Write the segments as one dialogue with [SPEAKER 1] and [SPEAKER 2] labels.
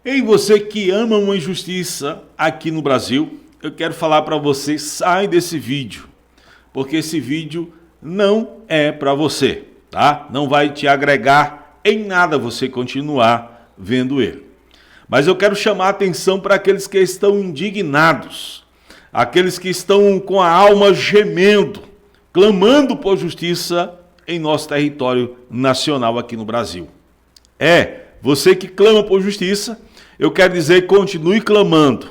[SPEAKER 1] Ei, você que ama uma injustiça aqui no Brasil, eu quero falar para você, sai desse vídeo, porque esse vídeo não é para você, tá? Não vai te agregar em nada você continuar vendo ele. Mas eu quero chamar a atenção para aqueles que estão indignados, aqueles que estão com a alma gemendo, clamando por justiça em nosso território nacional aqui no Brasil. Você que clama por justiça, eu quero dizer, continue clamando.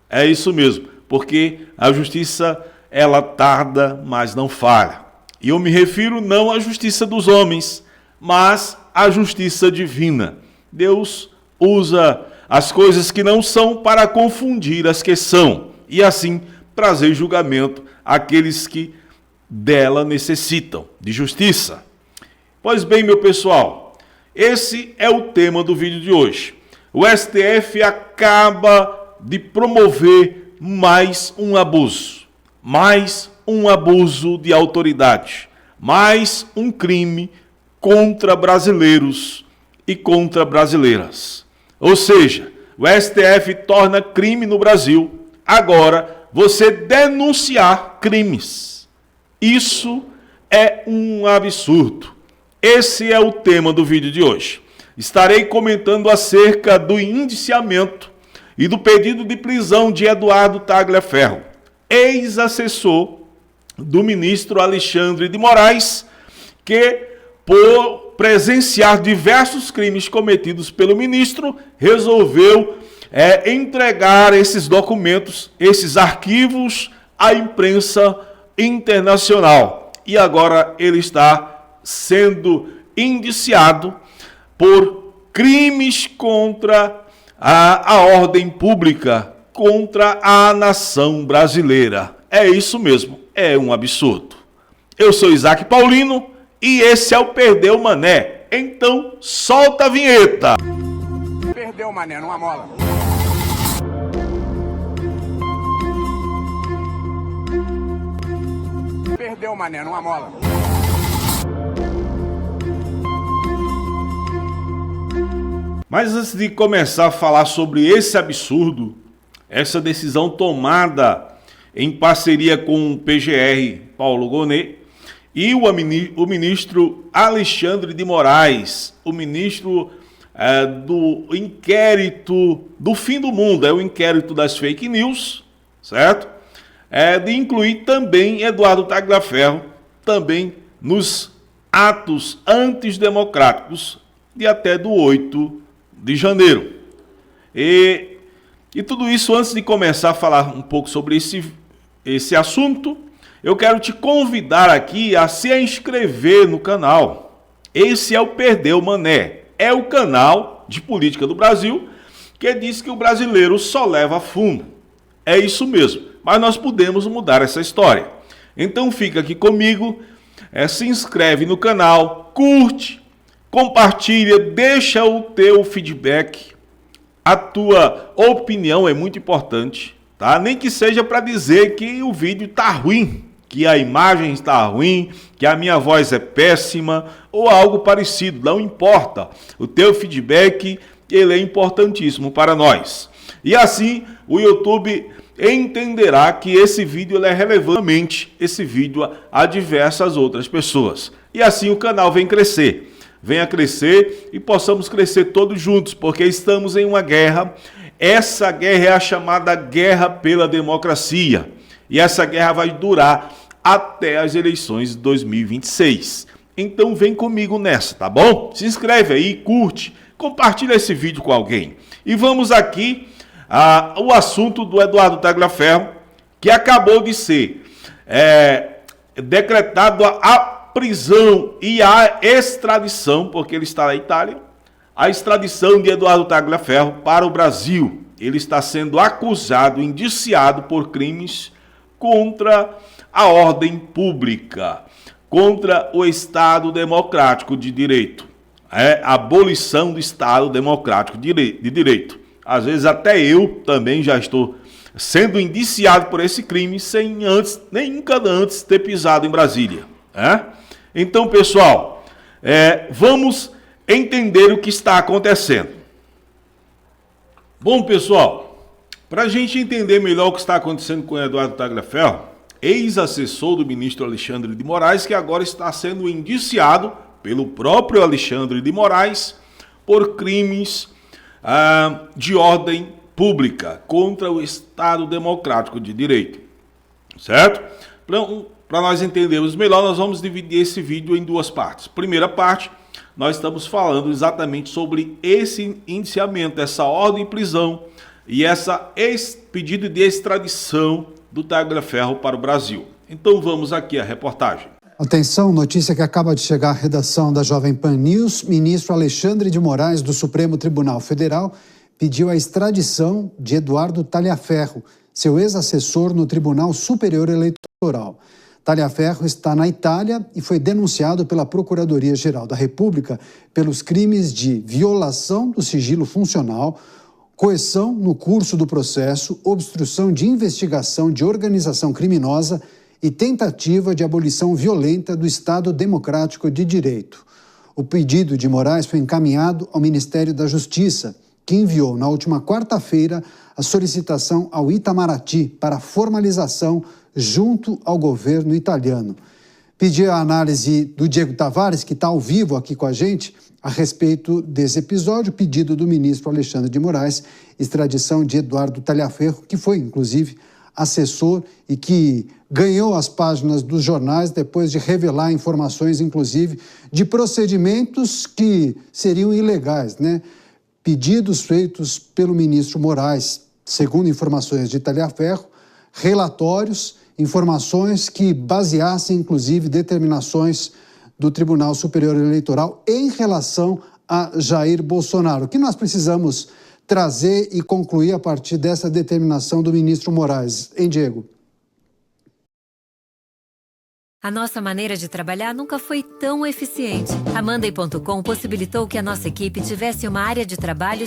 [SPEAKER 1] É isso mesmo, porque a justiça, ela tarda, mas não falha. E eu me refiro não à justiça dos homens, mas à justiça divina. Deus usa as coisas que não são para confundir as que são, e assim trazer julgamento àqueles que dela necessitam, de justiça. Pois bem, meu pessoal, esse é o tema do vídeo de hoje. O STF acaba de promover mais um abuso de autoridade, mais um crime contra brasileiros e contra brasileiras. Ou seja, o STF torna crime no Brasil agora você denunciar crimes. Isso é um absurdo. Esse é o tema do vídeo de hoje. Estarei comentando acerca do indiciamento e do pedido de prisão de Eduardo Tagliaferro, ex-assessor do ministro Alexandre de Moraes, que, por presenciar diversos crimes cometidos pelo ministro, resolveu entregar esses documentos, esses arquivos à imprensa internacional. E agora ele está sendo indiciado por crimes contra a ordem pública, contra a nação brasileira. É isso mesmo, é um absurdo. Eu sou Isaac Paulino e esse é o Perdeu Mané. Então, solta a vinheta.
[SPEAKER 2] Perdeu, mané, numa mola. Perdeu, mané, numa mola.
[SPEAKER 1] Mas antes de começar a falar sobre esse absurdo, essa decisão tomada em parceria com o PGR Paulo Gonet e o ministro Alexandre de Moraes, o ministro do inquérito do fim do mundo, o inquérito das fake news, certo? De incluir também Eduardo Tagliaferro, também nos atos antidemocráticos de até do 8 de janeiro. E tudo isso, antes de começar a falar um pouco sobre esse assunto, eu quero te convidar aqui a se inscrever no canal. Esse é o Perdeu Mané, é o canal de política do Brasil que diz que o brasileiro só leva fumo. É isso mesmo, mas nós podemos mudar essa história. Então fica aqui comigo, se inscreve no canal, curte, compartilha, deixa o teu feedback, a tua opinião é muito importante, tá? Nem que seja para dizer que o vídeo tá ruim, que a imagem está ruim, que a minha voz é péssima ou algo parecido, não importa. O teu feedback, ele é importantíssimo para nós. E assim, o YouTube entenderá que esse vídeo ele é relevante, esse vídeo a diversas outras pessoas. E assim o canal vem crescer. Venha crescer e possamos crescer todos juntos, porque estamos em uma guerra. Essa guerra é a chamada guerra pela democracia. E essa guerra vai durar até as eleições de 2026. Então vem comigo nessa, tá bom? Se inscreve aí, curte, compartilha esse vídeo com alguém. E vamos aqui ao assunto do Eduardo Tagliaferro, que acabou de ser decretado a prisão e a extradição, porque ele está na Itália, a extradição de Eduardo Tagliaferro para o Brasil. Ele está sendo acusado, indiciado por crimes contra a ordem pública, contra o Estado Democrático de Direito. A abolição do Estado Democrático de Direito. Às vezes até eu também já estou sendo indiciado por esse crime sem nunca antes ter pisado em Brasília. Então, pessoal, vamos entender o que está acontecendo. Bom, pessoal, para a gente entender melhor o que está acontecendo com o Eduardo Tagliaferro, ex-assessor do ministro Alexandre de Moraes, que agora está sendo indiciado pelo próprio Alexandre de Moraes por crimes de ordem pública contra o Estado Democrático de Direito, certo? Para nós entendermos melhor, nós vamos dividir esse vídeo em duas partes. Primeira parte, nós estamos falando exatamente sobre esse indiciamento, essa ordem de prisão e esse pedido de extradição do Tagliaferro para o Brasil. Então vamos aqui à reportagem.
[SPEAKER 3] Atenção, notícia que acaba de chegar à redação da Jovem Pan News. Ministro Alexandre de Moraes, do Supremo Tribunal Federal, pediu a extradição de Eduardo Tagliaferro, seu ex-assessor no Tribunal Superior Eleitoral. Tagliaferro está na Itália e foi denunciado pela Procuradoria-Geral da República pelos crimes de violação do sigilo funcional, coerção no curso do processo, obstrução de investigação de organização criminosa e tentativa de abolição violenta do Estado Democrático de Direito. O pedido de Moraes foi encaminhado ao Ministério da Justiça, que enviou na última quarta-feira a solicitação ao Itamaraty para formalização junto ao governo italiano. Pedi a análise do Diego Tavares, que está ao vivo aqui com a gente, a respeito desse episódio, pedido do ministro Alexandre de Moraes, extradição de Eduardo Tagliaferro, que foi, inclusive, assessor e que ganhou as páginas dos jornais depois de revelar informações, inclusive, de procedimentos que seriam ilegais, né? Pedidos feitos pelo ministro Moraes, segundo informações de Tagliaferro, relatórios, informações que baseassem, inclusive, determinações do Tribunal Superior Eleitoral em relação a Jair Bolsonaro. O que nós precisamos trazer e concluir a partir dessa determinação do ministro Moraes, hein, Diego?
[SPEAKER 4] A nossa maneira de trabalhar nunca foi tão eficiente. A Monday.com possibilitou que a nossa equipe tivesse uma área de trabalho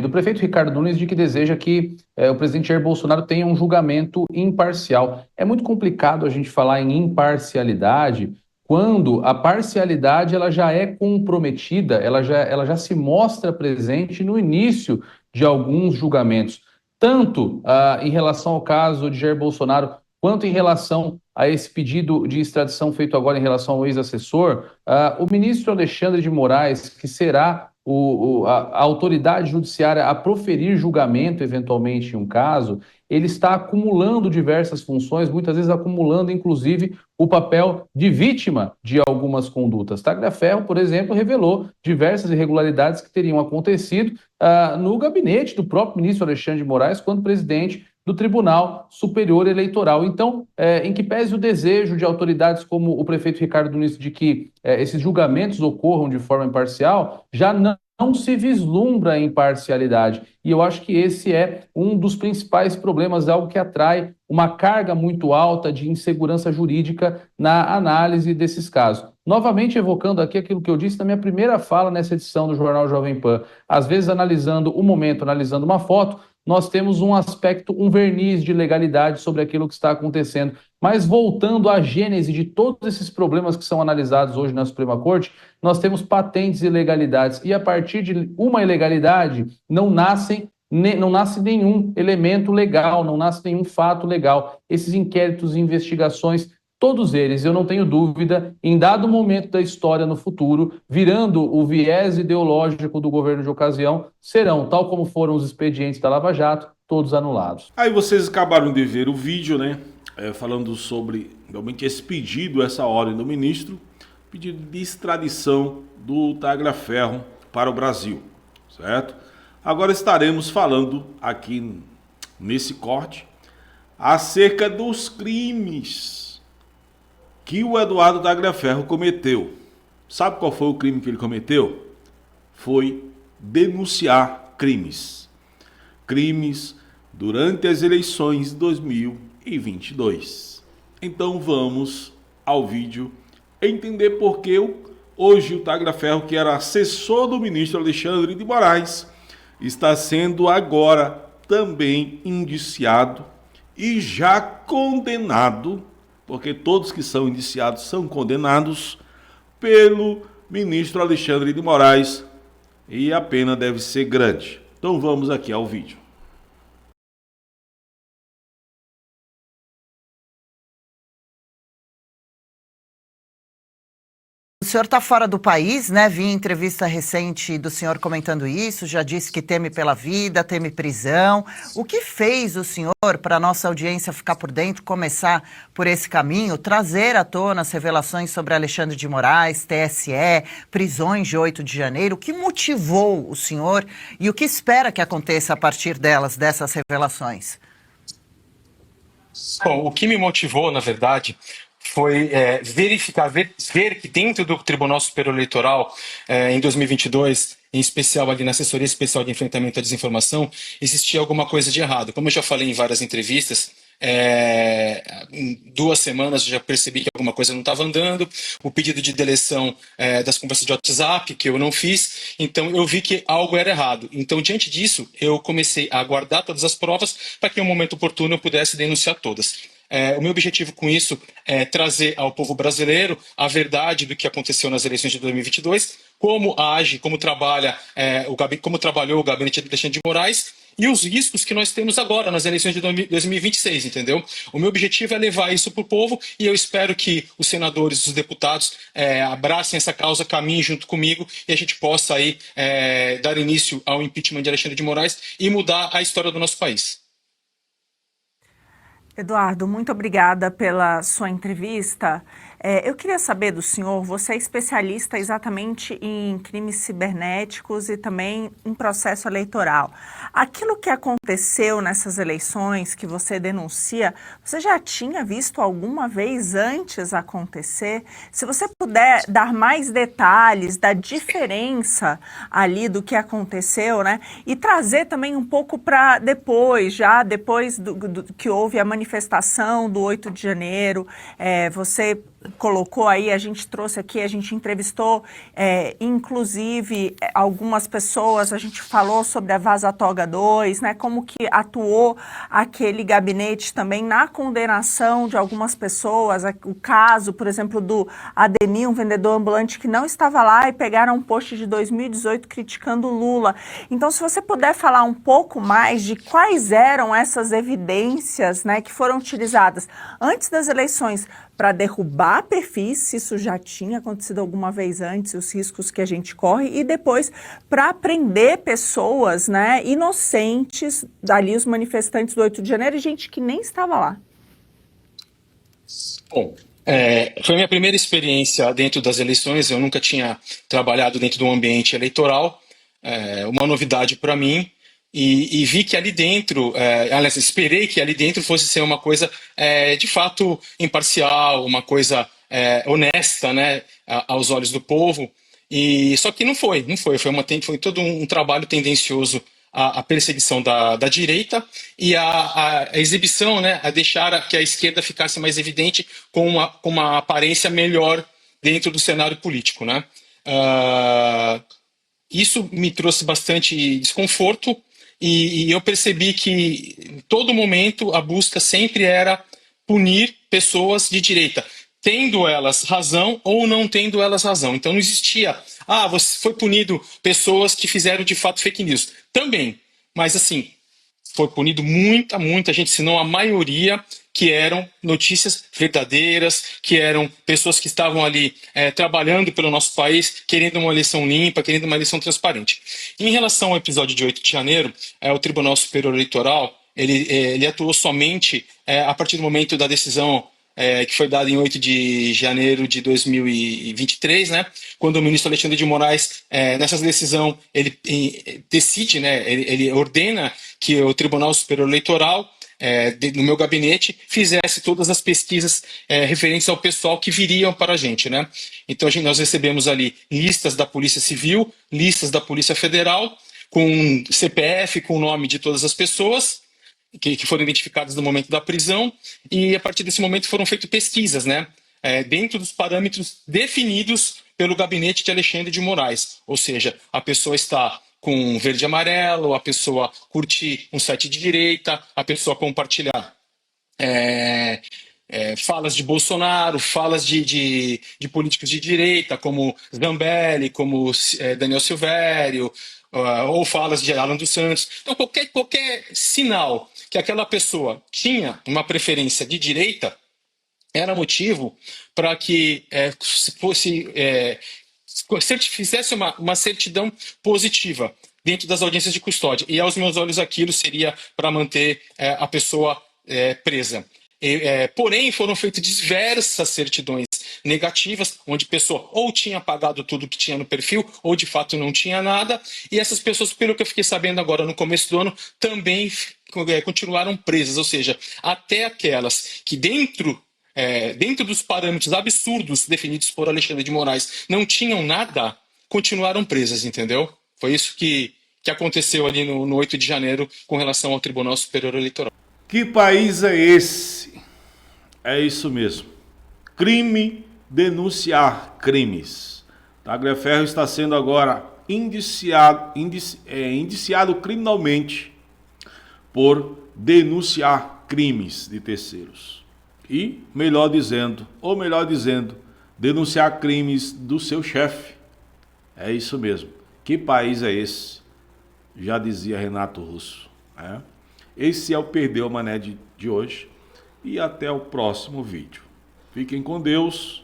[SPEAKER 5] do prefeito Ricardo Nunes, de que deseja que o presidente Jair Bolsonaro tenha um julgamento imparcial. É muito complicado a gente falar em imparcialidade quando a parcialidade ela já é comprometida, ela já se mostra presente no início de alguns julgamentos. Tanto em relação ao caso de Jair Bolsonaro, quanto em relação a esse pedido de extradição feito agora em relação ao ex-assessor, o ministro Alexandre de Moraes, que será a autoridade judiciária a proferir julgamento, eventualmente, em um caso, ele está acumulando diversas funções, muitas vezes acumulando, inclusive, o papel de vítima de algumas condutas. Tagliaferro, por exemplo, revelou diversas irregularidades que teriam acontecido no gabinete do próprio ministro Alexandre de Moraes, quando presidente do Tribunal Superior Eleitoral. Então, em que pese o desejo de autoridades como o prefeito Ricardo Nunes de que esses julgamentos ocorram de forma imparcial, já não se vislumbra a imparcialidade. E eu acho que esse é um dos principais problemas, algo que atrai uma carga muito alta de insegurança jurídica na análise desses casos. Novamente evocando aqui aquilo que eu disse na minha primeira fala nessa edição do Jornal Jovem Pan. Às vezes, analisando o momento, analisando uma foto, nós temos um aspecto, um verniz de legalidade sobre aquilo que está acontecendo. Mas voltando à gênese de todos esses problemas que são analisados hoje na Suprema Corte, nós temos patentes ilegalidades. E a partir de uma ilegalidade não nasce nenhum elemento legal, não nasce nenhum fato legal. Esses inquéritos e investigações, todos eles, eu não tenho dúvida, em dado momento da história no futuro, virando o viés ideológico do governo de ocasião, serão, tal como foram os expedientes da Lava Jato, todos anulados.
[SPEAKER 1] Aí vocês acabaram de ver o vídeo, né? Falando sobre realmente esse pedido, essa ordem do ministro, pedido de extradição do Tagliaferro para o Brasil, certo? Agora estaremos falando aqui nesse corte acerca dos crimes que o Eduardo Tagliaferro cometeu. Sabe qual foi o crime que ele cometeu? Foi denunciar crimes. Crimes durante as eleições de 2022. Então vamos ao vídeo entender por que hoje o Tagliaferro, que era assessor do ministro Alexandre de Moraes, está sendo agora também indiciado e já condenado, porque todos que são indiciados são condenados pelo ministro Alexandre de Moraes, e a pena deve ser grande. Então vamos aqui ao vídeo.
[SPEAKER 6] O senhor está fora do país, né? Vi em entrevista recente do senhor comentando isso, já disse que teme pela vida, teme prisão. O que fez o senhor, para a nossa audiência ficar por dentro, começar por esse caminho, trazer à tona as revelações sobre Alexandre de Moraes, TSE, prisões de 8 de janeiro? O que motivou o senhor e o que espera que aconteça a partir delas, dessas revelações?
[SPEAKER 7] Bom, o que me motivou, na verdade, foi ver que dentro do Tribunal Superior Eleitoral, em 2022, em especial ali na Assessoria Especial de Enfrentamento à Desinformação, existia alguma coisa de errado. Como eu já falei em várias entrevistas, em 2 semanas eu já percebi que alguma coisa não estava andando, o pedido de deleção das conversas de WhatsApp, que eu não fiz, então eu vi que algo era errado. Então, diante disso, eu comecei a guardar todas as provas para que, em um momento oportuno, eu pudesse denunciar todas. O meu objetivo com isso é trazer ao povo brasileiro a verdade do que aconteceu nas eleições de 2022, como age, como trabalha, como trabalhou o gabinete de Alexandre de Moraes e os riscos que nós temos agora nas eleições de 2026, entendeu? O meu objetivo é levar isso para o povo e eu espero que os senadores, os deputados abracem essa causa, caminhem junto comigo e a gente possa aí dar início ao impeachment de Alexandre de Moraes e mudar a história do nosso país.
[SPEAKER 8] Eduardo, muito obrigada pela sua entrevista. Eu queria saber do senhor, você é especialista exatamente em crimes cibernéticos e também em processo eleitoral. Aquilo que aconteceu nessas eleições que você denuncia, você já tinha visto alguma vez antes acontecer? Se você puder dar mais detalhes da diferença ali do que aconteceu, né? E trazer também um pouco para depois, já depois do que houve a manifestação do 8 de janeiro, você colocou aí, a gente trouxe aqui, a gente entrevistou, inclusive, algumas pessoas, a gente falou sobre a Vaza Toga 2, né, como que atuou aquele gabinete também na condenação de algumas pessoas, o caso, por exemplo, do Ademir, um vendedor ambulante que não estava lá e pegaram um post de 2018 criticando o Lula. Então, se você puder falar um pouco mais de quais eram essas evidências, né, que foram utilizadas antes das eleições para derrubar perfis, se isso já tinha acontecido alguma vez antes, os riscos que a gente corre, e depois para prender pessoas, né, inocentes, dali os manifestantes do 8 de janeiro, e gente que nem estava lá.
[SPEAKER 7] Bom, foi a minha primeira experiência dentro das eleições, eu nunca tinha trabalhado dentro de um ambiente eleitoral, uma novidade para mim. E vi que ali dentro, aliás, esperei que ali dentro fosse ser uma coisa de fato imparcial, uma coisa honesta, né, aos olhos do povo. E só que não foi. Foi todo um trabalho tendencioso à perseguição da direita e à exibição, né, a deixar que a esquerda ficasse mais evidente com uma aparência melhor dentro do cenário político, né? Isso me trouxe bastante desconforto. E eu percebi que, em todo momento, a busca sempre era punir pessoas de direita, tendo elas razão ou não tendo elas razão. Então não existia, você foi punido pessoas que fizeram de fato fake news. Também, mas assim, foi punido muita gente, se não a maioria, que eram notícias verdadeiras, que eram pessoas que estavam ali trabalhando pelo nosso país, querendo uma eleição limpa, querendo uma eleição transparente. Em relação ao episódio de 8 de janeiro, o Tribunal Superior Eleitoral, ele atuou somente a partir do momento da decisão que foi dada em 8 de janeiro de 2023, né, quando o ministro Alexandre de Moraes, nessa decisão, ele decide, né, ele ordena que o Tribunal Superior Eleitoral, no meu gabinete, fizesse todas as pesquisas referentes ao pessoal que viriam para a gente, né? Então nós recebemos ali listas da Polícia Civil, listas da Polícia Federal, com CPF, com o nome de todas as pessoas que foram identificadas no momento da prisão, e a partir desse momento foram feitas pesquisas, né? Dentro dos parâmetros definidos pelo gabinete de Alexandre de Moraes, ou seja, a pessoa está com verde e amarelo, a pessoa curtir um site de direita, a pessoa compartilhar falas de Bolsonaro, falas de políticos de direita, como Zambelli, como Daniel Silvério, ou falas de Alan dos Santos. Então, qualquer sinal que aquela pessoa tinha uma preferência de direita era motivo para que fizesse uma certidão positiva dentro das audiências de custódia. E, aos meus olhos, aquilo seria para manter a pessoa presa. Porém, foram feitas diversas certidões negativas, onde a pessoa ou tinha pagado tudo que tinha no perfil, ou de fato não tinha nada, e essas pessoas, pelo que eu fiquei sabendo agora no começo do ano, também continuaram presas, ou seja, até aquelas que dentro dos parâmetros absurdos definidos por Alexandre de Moraes não tinham nada, continuaram presas, entendeu? Foi isso que aconteceu ali no 8 de janeiro com relação ao Tribunal Superior Eleitoral.
[SPEAKER 1] Que país é esse? É isso mesmo. Crime denunciar crimes. Tagliaferro está sendo agora indiciado criminalmente por denunciar crimes de terceiros. E, melhor dizendo, denunciar crimes do seu chefe. É isso mesmo. Que país é esse? Já dizia Renato Russo. Esse é o Perdeu a Mané de hoje. E até o próximo vídeo. Fiquem com Deus.